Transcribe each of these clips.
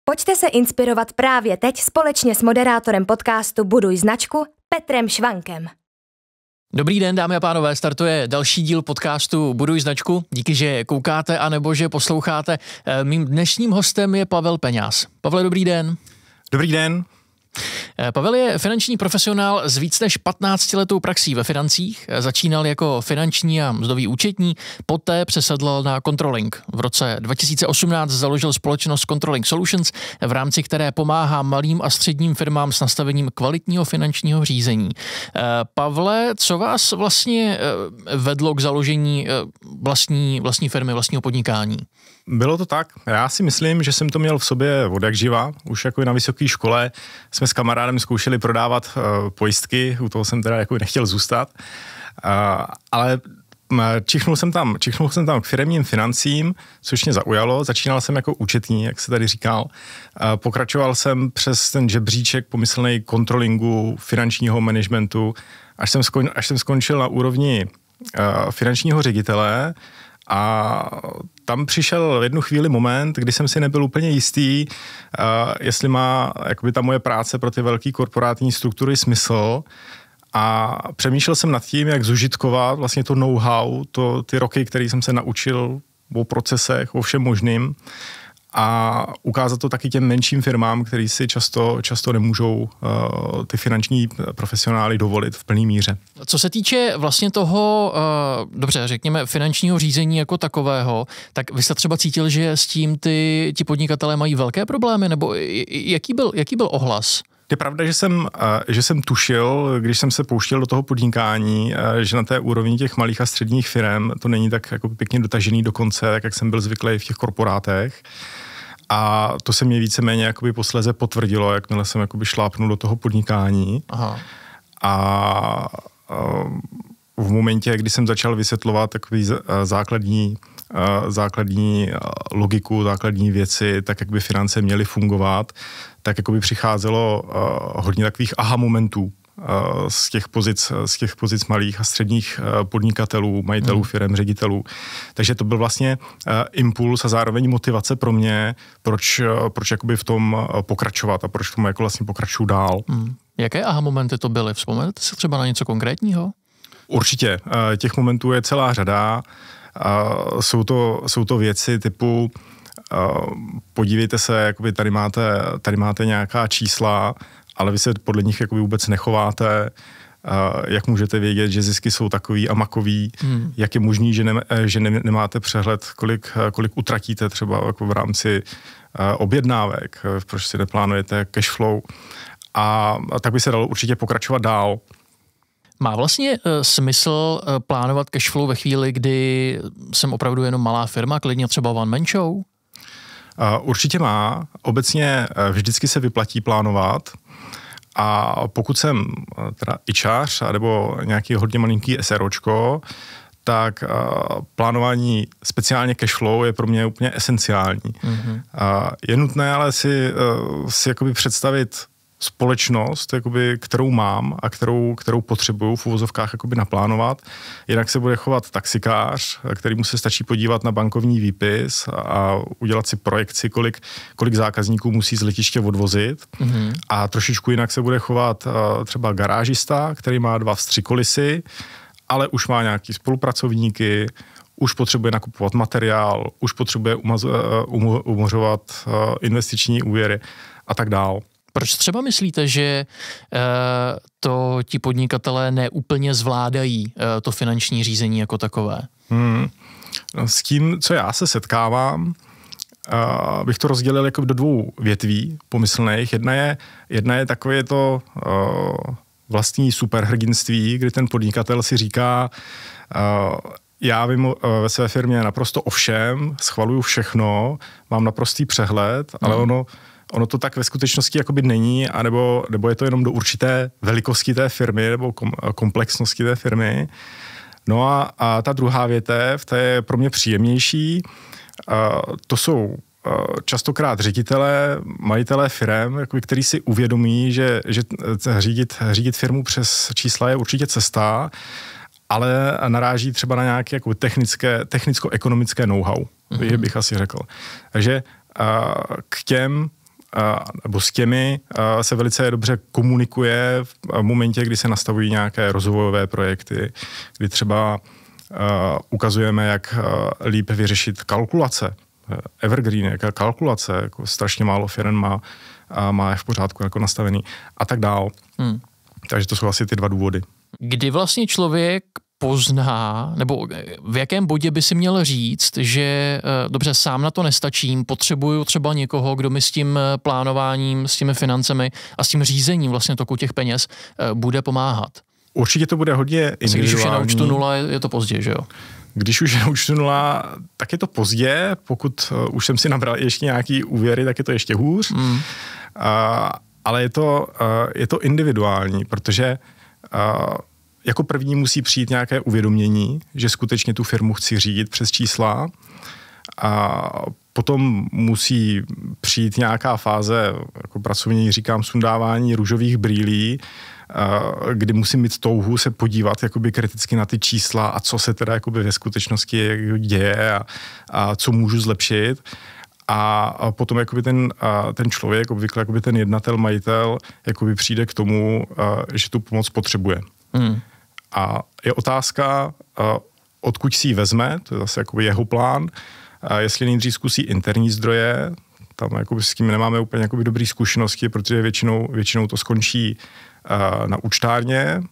Pojďte se inspirovat právě teď společně s moderátorem podcastu Buduj značku Petrem Švankem. Dobrý den, dámy a pánové, startuje další díl podcastu Buduj značku. Díky, že koukáte anebo že posloucháte. Mým dnešním hostem je Pavel Peňáz. Pavle, dobrý den. Dobrý den. Pavel je finanční profesionál s víc než 15letou praxí ve financích. Začínal jako finanční a mzdový účetní, poté přesedl na controlling. V roce 2018 založil společnost Controlling Solutions, v rámci které pomáhá malým a středním firmám s nastavením kvalitního finančního řízení. Pavle, co vás vlastně vedlo k založení vlastní firmy, vlastního podnikání? Bylo to tak. Já si myslím, že jsem to měl v sobě od jak živa. Už jako i na vysoké škole jsme s kamarádem zkoušeli prodávat pojistky, u toho jsem teda jako nechtěl zůstat, ale čichnul jsem tam k firemním financím, což mě zaujalo. Začínal jsem jako účetní, jak se tady říkal. Pokračoval jsem přes ten žebříček pomyslnej kontrolingu, finančního managementu, až jsem skončil na úrovni finančního ředitele. A tam přišel v jednu chvíli moment, kdy jsem si nebyl úplně jistý, jestli má jakoby ta moje práce pro ty velké korporátní struktury smysl. A přemýšlel jsem nad tím, jak zužitkovat vlastně to know-how, ty roky, které jsem se naučil o procesech, o všem možným, a ukázat to taky těm menším firmám, který si často nemůžou ty finanční profesionály dovolit v plný míře. Co se týče vlastně toho, dobře, řekněme, finančního řízení jako takového, tak vy jste třeba cítil, že s tím ti podnikatelé mají velké problémy, nebo jaký byl ohlas? Je pravda, že jsem tušil, když jsem se pouštěl do toho podnikání, že na té úrovni těch malých a středních firem to není tak jako pěkně dotažený do konce, tak jak jsem byl zvyklý v těch korporátech. A to se mě víceméně jakoby posléze potvrdilo, jakmile jsem jakoby šlápnul do toho podnikání. Aha. A v momentě, kdy jsem začal vysvětlovat takový základní logiku, základní věci, tak jak by finance měly fungovat, tak jakoby přicházelo hodně takových aha momentů z těch pozic malých a středních podnikatelů, majitelů firem, ředitelů. Takže to byl vlastně impuls a zároveň motivace pro mě, proč jakoby v tom pokračovat a proč v tom jako vlastně pokračuju dál. Jaké aha momenty to byly? Vzpomenete si třeba na něco konkrétního? Máte těch momentů je celá řada. Jsou to věci typu podívejte se, jakoby tady máte nějaká čísla, ale vy se podle nich jakoby vůbec nechováte. Jak můžete vědět, že zisky jsou takový a makový? Jak je možný, že nemáte přehled, kolik utratíte třeba jako v rámci objednávek, proč si neplánujete cash flow? A tak by se dalo určitě pokračovat dál. Má vlastně smysl plánovat cashflow ve chvíli, kdy jsem opravdu jenom malá firma, klidně třeba one man show? Určitě má. Obecně vždycky se vyplatí plánovat. A pokud jsem teda ičář nebo nějaký hodně malinký SROčko, tak plánování speciálně cashflow je pro mě úplně esenciální. Je nutné ale si jakoby představit společnost, jakoby, kterou mám a kterou potřebuju v uvozovkách jakoby naplánovat. Jinak se bude chovat taxikář, kterému se stačí podívat na bankovní výpis a udělat si projekci, kolik zákazníků musí z letiště odvozit. A trošičku jinak se bude chovat třeba garážista, který má 2 vstřikolisy, ale už má nějaký spolupracovníky, už potřebuje nakupovat materiál, už potřebuje umořovat investiční úvěry a tak dál. Proč třeba myslíte, že to ti podnikatelé neúplně zvládají to finanční řízení jako takové? S tím, co já se setkávám, bych to rozdělil jako do 2 větví pomyslných. Jedna je takové to vlastní superhrdinství, kdy ten podnikatel si říká, já vím ve své firmě naprosto o všem, schvaluju všechno, mám naprostý přehled, ale ono to tak ve skutečnosti jakoby není, anebo je to jenom do určité velikosti té firmy nebo komplexnosti té firmy. No a ta druhá větev, ta je pro mě příjemnější. To jsou častokrát ředitelé, majitelé firem, kteří si uvědomí, že řídit firmu přes čísla je určitě cesta, ale naráží třeba na nějaké jako technicko-ekonomické know-how, bych asi řekl. Takže k těm nebo s těmi se velice dobře komunikuje v momentě, kdy se nastavují nějaké rozvojové projekty, kdy třeba ukazujeme, jak líp vyřešit kalkulace. Evergreen, jaká kalkulace, jako strašně málo firm má je v pořádku jako nastavený a tak dál. Takže to jsou asi ty 2 důvody. Kdy vlastně člověk pozná, nebo v jakém bodě by si měl říct, že dobře, sám na to nestačím, potřebuju třeba někoho, kdo mi s tím plánováním, s těmi financemi a s tím řízením vlastně toku těch peněz bude pomáhat? Určitě to bude hodně individuální. Když už je na účtu 0, je to pozdě, že jo? Když už je na účtu 0, tak je to pozdě, pokud už jsem si nabral ještě nějaký úvěry, tak je to ještě hůř. Ale je to individuální, protože jako první musí přijít nějaké uvědomění, že skutečně tu firmu chci řídit přes čísla. A potom musí přijít nějaká fáze, jako pracovně říkám, sundávání růžových brýlí, kdy musím mít touhu se podívat jakoby kriticky na ty čísla a co se teda jakoby ve skutečnosti děje a co můžu zlepšit. A potom jakoby ten člověk, obvykle jakoby ten jednatel, majitel, jakoby přijde k tomu, že tu pomoc potřebuje. A je otázka, odkud si ji vezme, to je zase jakoby jeho plán, jestli nejdřív zkusí interní zdroje, tam jakoby s tím nemáme úplně jakoby dobrý zkušenosti, protože většinou to skončí na účtárně,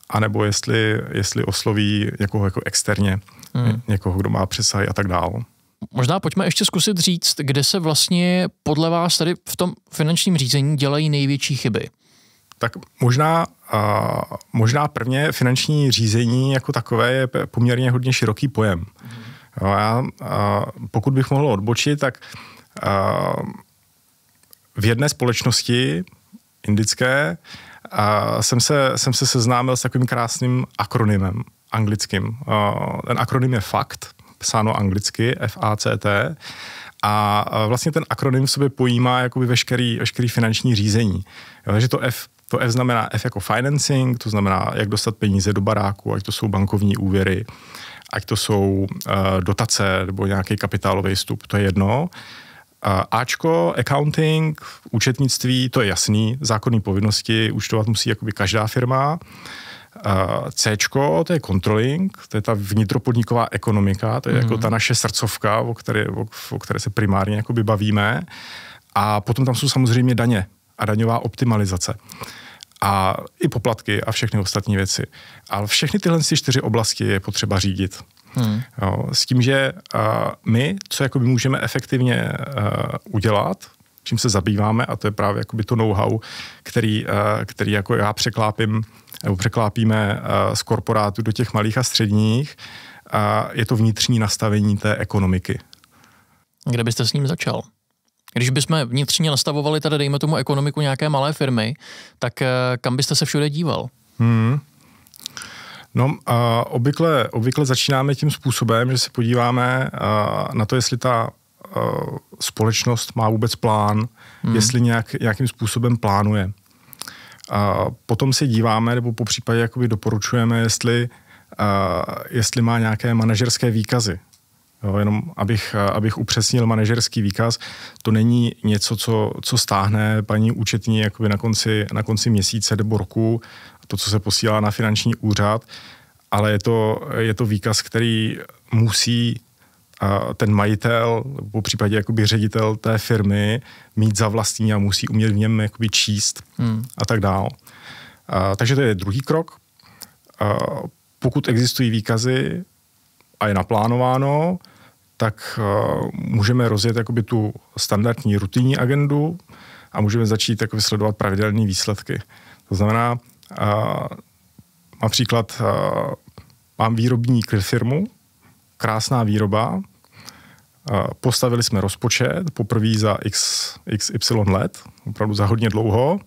anebo jestli osloví někoho jako externě, někoho, kdo má přesahy a tak dál. Možná pojďme ještě zkusit říct, kde se vlastně podle vás tady v tom finančním řízení dělají největší chyby. Tak možná prvně finanční řízení jako takové je poměrně hodně široký pojem. Pokud bych mohl odbočit, tak v jedné společnosti indické jsem se seznámil s takovým krásným akronymem anglickým. Ten akronym je FACT, psáno anglicky, F-A-C-T. A vlastně ten akronym v sobě pojímá jakoby veškerý finanční řízení. Takže to F znamená F jako financing, to znamená, jak dostat peníze do baráku, ať to jsou bankovní úvěry, ať to jsou dotace nebo nějaký kapitálový vstup, to je jedno. Ačko, accounting, účetnictví, to je jasný, zákonné povinnosti, účtovat musí jakoby každá firma. Cčko, to je controlling, to je ta vnitropodniková ekonomika, to je jako ta naše srdcovka, o které se primárně jakoby bavíme. A potom tam jsou samozřejmě daně a daňová optimalizace. A i poplatky a všechny ostatní věci. Ale všechny tyhle 4 oblasti je potřeba řídit. Jo, s tím, že my, co jakoby můžeme efektivně udělat, čím se zabýváme, a to je právě jakoby to know-how, který jako já překlápíme z korporátu do těch malých a středních, je to vnitřní nastavení té ekonomiky. Kde byste s ním začal? Když bychom vnitřně nastavovali tady, dejme tomu, ekonomiku nějaké malé firmy, tak kam byste se všude díval? No, obvykle začínáme tím způsobem, že se podíváme na to, jestli ta společnost má vůbec plán, jestli nějakým způsobem plánuje. Potom se díváme, nebo popřípadě jakoby doporučujeme, jestli má nějaké manažerské výkazy. Jo, jenom abych upřesnil, manažerský výkaz, to není něco, co stáhne paní účetní jakoby na konci měsíce nebo roku, to, co se posílá na finanční úřad, ale je to výkaz, který musí ten majitel, po případě jakoby ředitel té firmy mít za vlastní a musí umět v něm jakoby číst a tak dál. Takže to je druhý krok. Pokud existují výkazy a je naplánováno, tak můžeme rozjet jakoby tu standardní rutinní agendu a můžeme začít jakoby sledovat pravidelné výsledky. To znamená, například mám výrobní firmu, krásná výroba, postavili jsme rozpočet poprvé za XY let, opravdu za hodně dlouho,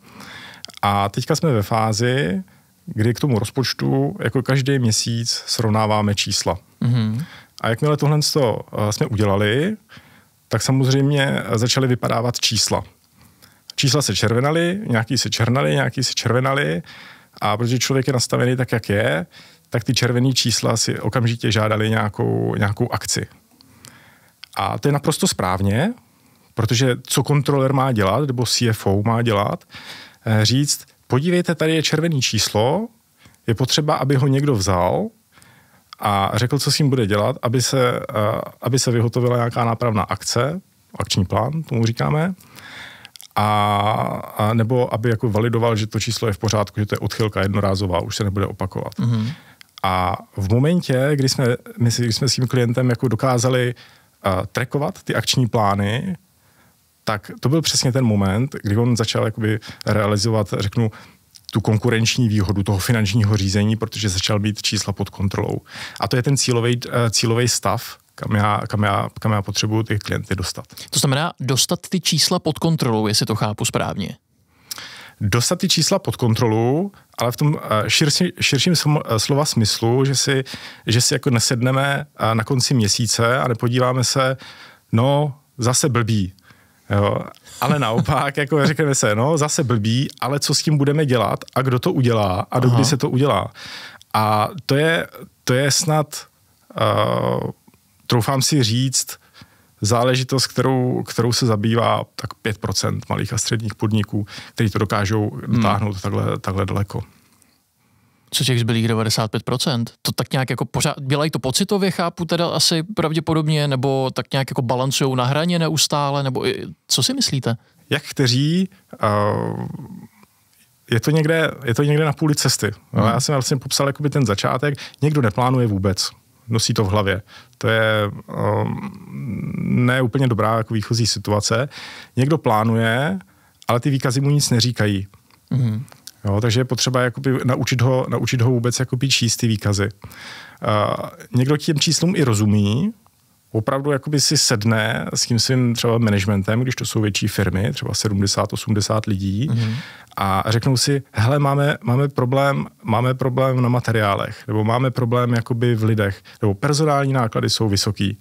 a teďka jsme ve fázi, kdy k tomu rozpočtu jako každý měsíc srovnáváme čísla. A jakmile tohle jsme udělali, tak samozřejmě začaly vypadávat čísla. Čísla se červenaly, nějaký se černaly, nějaký se červenaly, a protože člověk je nastavený tak, jak je, tak ty červený čísla si okamžitě žádali nějakou akci. A to je naprosto správně, protože co kontroler má dělat, nebo CFO má dělat, říct, podívejte, tady je červený číslo, je potřeba, aby ho někdo vzal a řekl, co s ním bude dělat, aby se vyhotovila nějaká nápravná akce, akční plán, tomu říkáme, a nebo aby jako validoval, že to číslo je v pořádku, že to je odchylka jednorázová, už se nebude opakovat. Mm-hmm. A v momentě, kdy jsme s tím klientem jako dokázali trackovat ty akční plány, tak to byl přesně ten moment, kdy on začal jakoby realizovat, řeknu, tu konkurenční výhodu toho finančního řízení, protože začal být čísla pod kontrolou. A to je ten cílový stav, kam já potřebuju ty klienty dostat. To znamená dostat ty čísla pod kontrolou, jestli to chápu správně. Dostat ty čísla pod kontrolu, ale v tom širším slova smyslu, že si jako nesedneme na konci měsíce a nepodíváme se, no, zase blbý. Jo, ale naopak, jako řekneme se, no, zase blbý, ale co s tím budeme dělat a kdo to udělá a dokdy se to udělá. A to je snad, troufám si říct, záležitost, kterou se zabývá tak 5% malých a středních podniků, kteří to dokážou dotáhnout takhle daleko. Co těch zbylých 95%? To tak nějak jako pořád, dělají to pocitově, chápu teda asi pravděpodobně, nebo tak nějak jako balancujou na hraně neustále, nebo co si myslíte? Jak kteří, je to někde na půli cesty. Já jsem vlastně popsal jakoby ten začátek, někdo neplánuje vůbec, nosí to v hlavě. To je ne úplně dobrá jako výchozí situace. Někdo plánuje, ale ty výkazy mu nic neříkají. Mm. Jo, takže je potřeba jakoby naučit ho vůbec jakoby číst ty výkazy. Někdo těm číslům i rozumí, opravdu jakoby si sedne s tím svým třeba managementem, když to jsou větší firmy, třeba 70-80 lidí, a řeknou si, hele, máme problém na materiálech, nebo máme problém jakoby v lidech, nebo personální náklady jsou vysoký.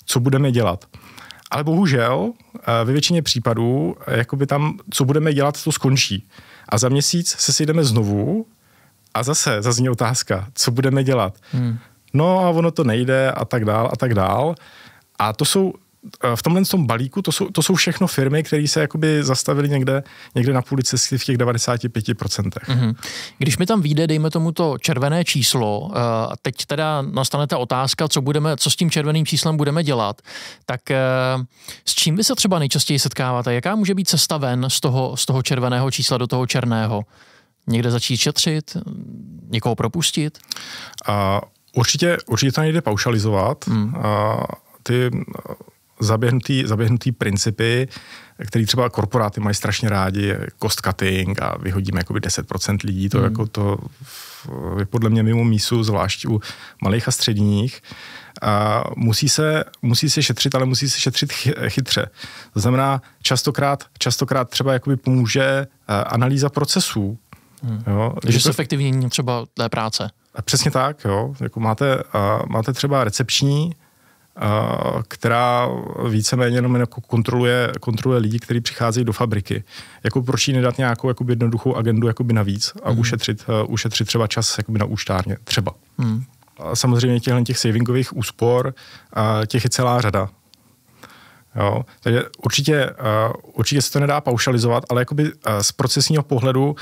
Co budeme dělat? Ale bohužel ve většině případů jakoby tam, co budeme dělat, to skončí. A za měsíc se sejdeme znovu a zase zazní otázka, co budeme dělat. No a ono to nejde a tak dál. A to jsou, v tomhle tom balíku, to jsou všechno firmy, které se jakoby zastavily někde na půli cesty v těch 95%. Když mi tam vyjde, dejme tomu to červené číslo, teď teda nastane ta otázka, co s tím červeným číslem budeme dělat, tak s čím vy se třeba nejčastěji setkáváte? Jaká může být cesta ven z toho červeného čísla do toho černého? Někde začít šetřit? Někoho propustit? Určitě to nejde paušalizovat. Ty zaběhnutý principy, který třeba korporáty mají strašně rádi, cost cutting a vyhodíme jakoby 10% lidí, to jako to je podle mě mimo mísu, zvlášť u malých a středních. Musí se šetřit, ale musí se šetřit chytře. To znamená, častokrát třeba jakoby pomůže analýza procesů. Jo, takže se efektivnění třeba té práce. Přesně tak, jo. Jako máte třeba recepční, která víceméně jenom jako kontroluje lidi, kteří přicházejí do fabriky. Jako proč jí nedat nějakou jakoby jednoduchou agendu jakoby navíc a ušetřit třeba čas jakoby na účtárně, třeba. A samozřejmě těch savingových úspor, těch je celá řada. Jo. Takže určitě se to nedá paušalizovat, ale jakoby z procesního pohledu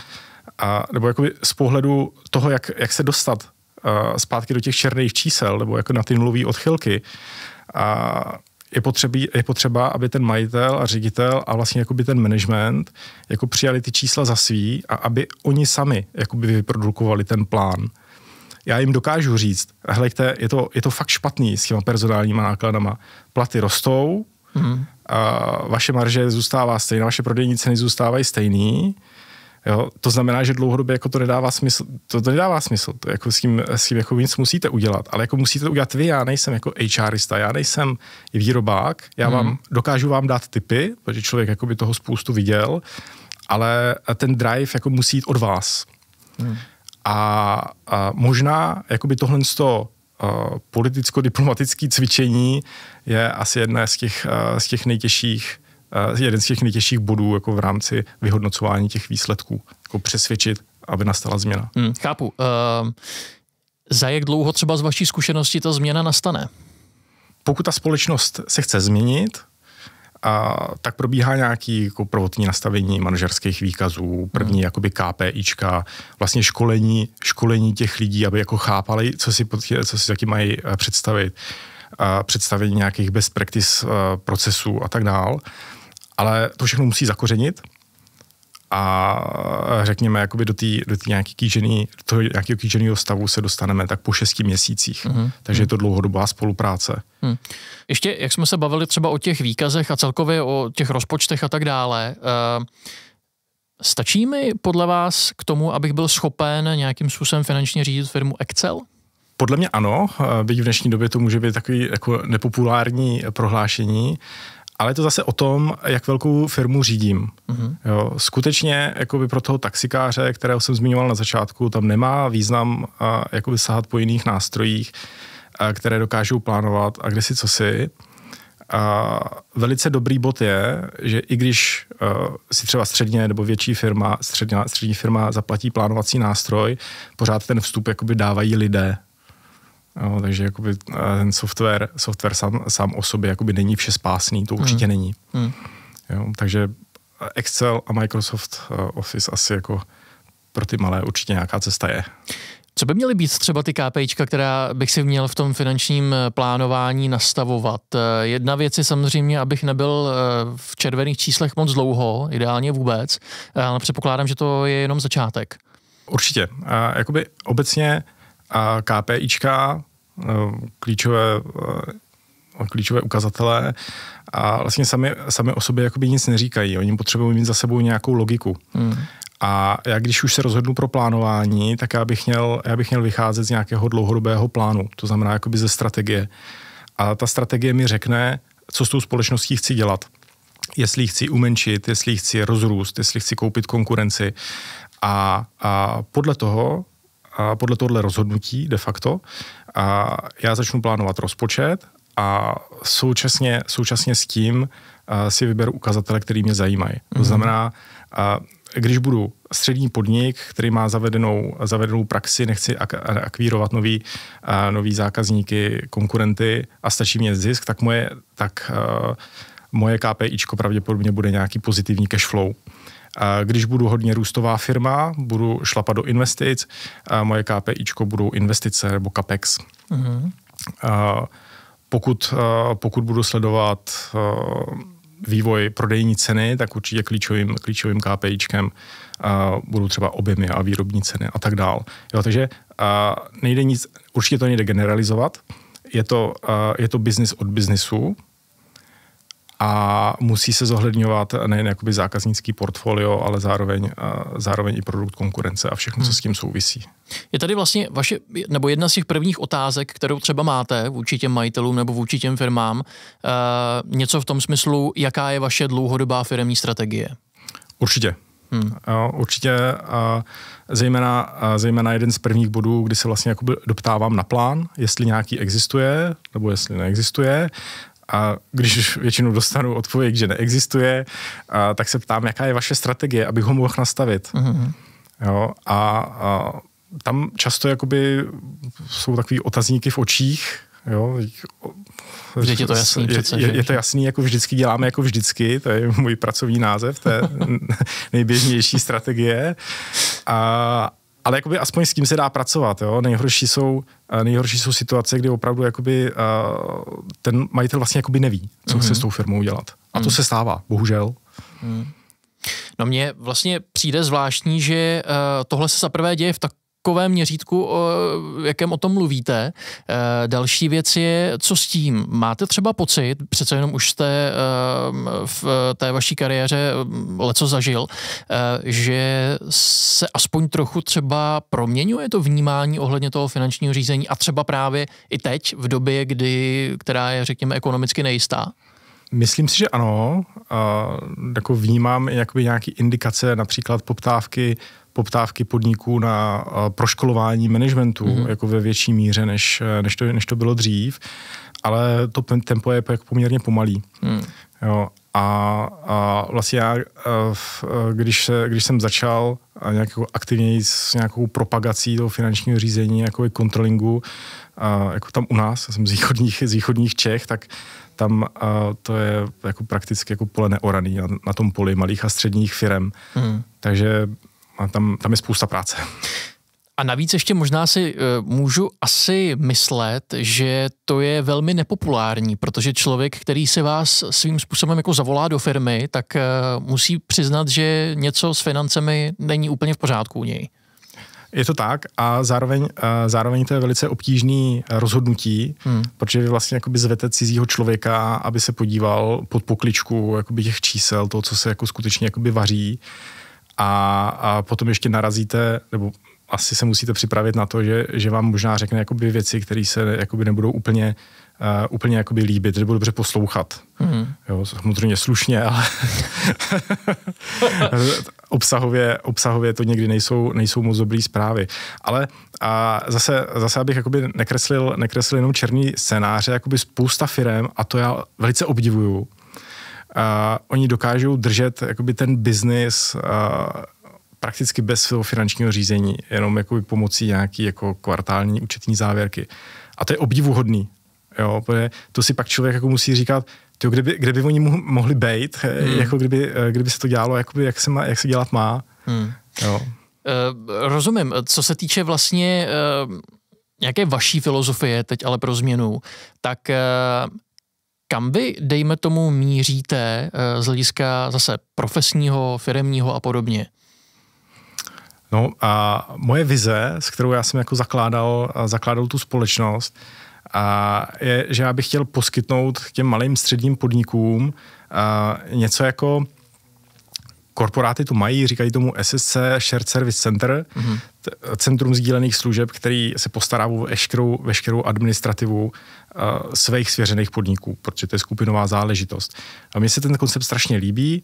nebo jakoby z pohledu toho, jak se dostat zpátky do těch černých čísel, nebo jako na ty nulové odchylky, je potřeba, aby ten majitel a ředitel a vlastně jakoby ten management jako přijali ty čísla za svý a aby oni sami jakoby vyprodukovali ten plán. Já jim dokážu říct, hleďte, je to fakt špatný s těma personálníma nákladama. Platy rostou, vaše marže zůstává stejná, vaše prodejní ceny zůstávají stejný. Jo, to znamená, že dlouhodobě jako to nedává smysl. To nedává smysl. To jako s tím jako nic musíte udělat. Ale jako musíte to udělat vy. Já nejsem jako HRista, já nejsem výrobák. Já dokážu vám dát tipy, protože člověk jako by toho spoustu viděl, ale ten drive jako musí jít od vás. A možná jako by tohle politicko-diplomatické cvičení je asi jeden z těch nejtěžších bodů jako v rámci vyhodnocování těch výsledků. Jako přesvědčit, aby nastala změna. Chápu. Za jak dlouho třeba z vaší zkušenosti ta změna nastane? Pokud ta společnost se chce změnit, tak probíhá nějaký jako prvotní nastavení manažerských výkazů, první jakoby KPIčka, vlastně školení těch lidí, aby jako chápali, co si taky mají představit, představení nějakých best practice procesů a tak dál. Ale to všechno musí zakořenit a řekněme, jakoby do nějakého kýženého stavu se dostaneme tak po 6 měsících. Takže je to dlouhodobá spolupráce. Ještě, jak jsme se bavili třeba o těch výkazech a celkově o těch rozpočtech a tak dále, stačí mi podle vás k tomu, abych byl schopen nějakým způsobem finančně řídit firmu Excel? Podle mě ano, byť v dnešní době to může být takový jako nepopulární prohlášení, ale je to zase o tom, jak velkou firmu řídím. Jo, skutečně jakoby pro toho taxikáře, kterého jsem zmiňoval na začátku, tam nemá význam jakoby sahat po jiných nástrojích, které dokážou plánovat a kde si co si. Velice dobrý bod je, že i když si třeba středně nebo větší firma, střední firma zaplatí plánovací nástroj, pořád ten vstup jakoby dávají lidé. Jo, takže jakoby ten software sám o sobě jakoby není všespásný, to určitě není. Jo, takže Excel a Microsoft Office asi jako pro ty malé určitě nějaká cesta je. Co by měly být třeba ty KPIčka, která bych si měl v tom finančním plánování nastavovat? Jedna věc je samozřejmě, abych nebyl v červených číslech moc dlouho, ideálně vůbec, ale předpokládám, že to je jenom začátek. Určitě. Jakoby obecně KPIčka, klíčové ukazatele a vlastně sami o sobě jakoby nic neříkají. Oni potřebují mít za sebou nějakou logiku. A já když už se rozhodnu pro plánování, tak já bych měl vycházet z nějakého dlouhodobého plánu, to znamená jakoby ze strategie. A ta strategie mi řekne, co s tou společností chci dělat. Jestli ji chci umenšit, jestli ji chci rozrůst, jestli chci koupit konkurenci. A podle tohohle rozhodnutí de facto já začnu plánovat rozpočet a současně s tím si vyberu ukazatele, který mě zajímají. To znamená, když budu střední podnik, který má zavedenou praxi, nechci akvírovat nový zákazníky, konkurenty a stačí mě zisk, tak moje KPIčko pravděpodobně bude nějaký pozitivní cash flow. Když budu hodně růstová firma, budu šlapat do investic, moje KPIčko budou investice nebo CAPEX. Pokud budu sledovat vývoj prodejní ceny, tak určitě klíčovým KPIčkem budou třeba objemy a výrobní ceny a tak dál. Jo, takže nejde nic, určitě to nejde generalizovat. Je to business od biznisu a musí se zohledňovat nejen jakoby zákaznický portfolio, ale zároveň i produkt konkurence a všechno, co s tím souvisí. Je tady vlastně jedna z těch prvních otázek, kterou třeba máte vůči těm majitelům nebo vůči těm firmám, něco v tom smyslu, jaká je vaše dlouhodobá firemní strategie? Určitě. Určitě zejména jeden z prvních bodů, kdy se vlastně jakoby doptávám na plán, jestli nějaký existuje nebo jestli neexistuje. A když většinou dostanu odpověď, že neexistuje, tak se ptám, jaká je vaše strategie, abych ho mohl nastavit. Jo, a tam často jakoby jsou takový otazníky v očích. Jo. Vždyť je to jasný přece. Je to jasný, jako vždycky děláme jako vždycky, to je můj pracovní název, to je nejběžnější strategie. Ale jakoby aspoň s tím se dá pracovat. Jo? Nejhorší jsou situace, kdy opravdu jakoby, ten majitel vlastně jakoby neví, co chce s tou firmou dělat. A to se stává, bohužel. No mně vlastně přijde zvláštní, že tohle se zaprvé děje v takovém měřítku, jakém o tom mluvíte. Další věc je, co s tím? Máte třeba pocit, přece jenom už jste v té vaší kariéře leco zažil, že se aspoň trochu třeba proměňuje to vnímání ohledně toho finančního řízení a třeba právě i teď, v době, která je, řekněme, ekonomicky nejistá? Myslím si, že ano. Jako vnímám nějaké indikace, například poptávky podniků na proškolování managementu jako ve větší míře, než to bylo dřív, ale to tempo je poměrně pomalý. Jo, a vlastně já, když jsem začal aktivněji s nějakou propagací toho finančního řízení, jako kontrolingu, jako tam u nás, já jsem z východních Čech, tam to je jako prakticky jako pole neoraný na tom poli malých a středních firem. Takže tam je spousta práce. A navíc ještě možná si můžu asi myslet, že to je velmi nepopulární, protože člověk, který se vás svým způsobem jako zavolá do firmy, tak musí přiznat, že něco s financemi není úplně v pořádku u něj. Je to tak a zároveň to je velice obtížný rozhodnutí, protože vy vlastně jakoby zvete cizího člověka, aby se podíval pod pokličku jakoby těch čísel, toho, co se jako skutečně jakoby vaří a potom ještě narazíte, nebo asi se musíte připravit na to, že vám možná řekne jakoby věci, které se jakoby nebudou úplně jakoby líbit, že budou dobře poslouchat. Jo, samozřejmě slušně, ale obsahově to někdy nejsou moc dobrý zprávy. Ale zase abych jakoby nekreslil jenom černý scénáře, jakoby spousta firem, a to já velice obdivuju, oni dokážou držet jakoby ten biznis prakticky bez svého finančního řízení, jenom jakoby pomocí nějaký jako kvartální účetní závěrky. A to je obdivuhodný. Jo, protože to si pak člověk jako musí říkat, kde by oni mohli bejt, jako kdyby se to dělalo, jakoby, jak se dělat má. Jo. Rozumím. Co se týče vlastně nějaké vaší filozofie, teď ale pro změnu, tak kam vy, dejme tomu, míříte z hlediska zase profesního, firemního a podobně? No a moje vize, s kterou já jsem jako zakládal tu společnost, je, že já bych chtěl poskytnout těm malým středním podnikům něco jako korporáty to mají, říkají tomu SSC, Shared Service Center, Centrum sdílených služeb, který se postará o veškerou administrativu svých svěřených podniků, protože to je skupinová záležitost. A mně se ten koncept strašně líbí,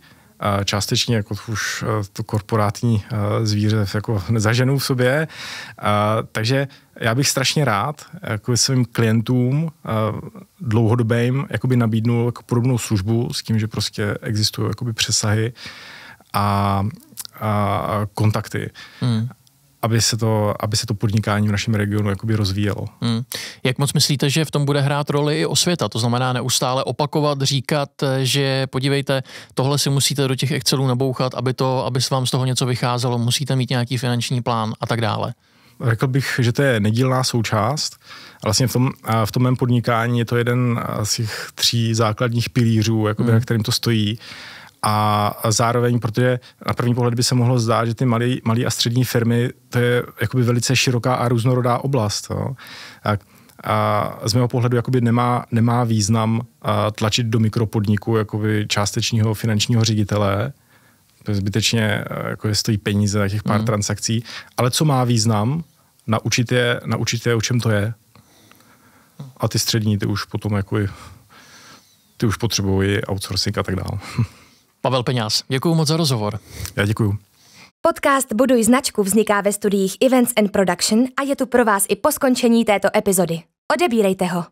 částečně jako už to korporátní zvíře jako nezaženou v sobě. Takže já bych strašně rád jako svým klientům dlouhodobým jakoby nabídnul jako podobnou službu s tím, že prostě existují jakoby přesahy a kontakty. Aby se to podnikání v našem regionu jakoby rozvíjelo. Jak moc myslíte, že v tom bude hrát roli i osvěta? To znamená neustále opakovat, říkat, že podívejte, tohle si musíte do těch Excelů nabouchat, aby z vám z toho něco vycházelo, musíte mít nějaký finanční plán a tak dále. Řekl bych, že to je nedílná součást. A vlastně v tom mém podnikání je to jeden z těch 3 základních pilířů, jakoby, na kterým to stojí. A zároveň, protože na první pohled by se mohlo zdát, že ty malé a střední firmy, to je jakoby velice široká a různorodá oblast. Jo. A z mého pohledu jakoby nemá význam tlačit do mikropodniku jakoby částečního finančního ředitele, zbytečně jako stojí peníze na těch pár transakcí, ale co má význam, naučit je, o čem to je. A ty střední, ty už potom jakoby, ty už potřebují outsourcing a tak dále. Pavel Peňáz, děkuju moc za rozhovor. Já děkuju. Podcast Buduj značku vzniká ve studiích Events and Production a je tu pro vás i po skončení této epizody. Odebírejte ho.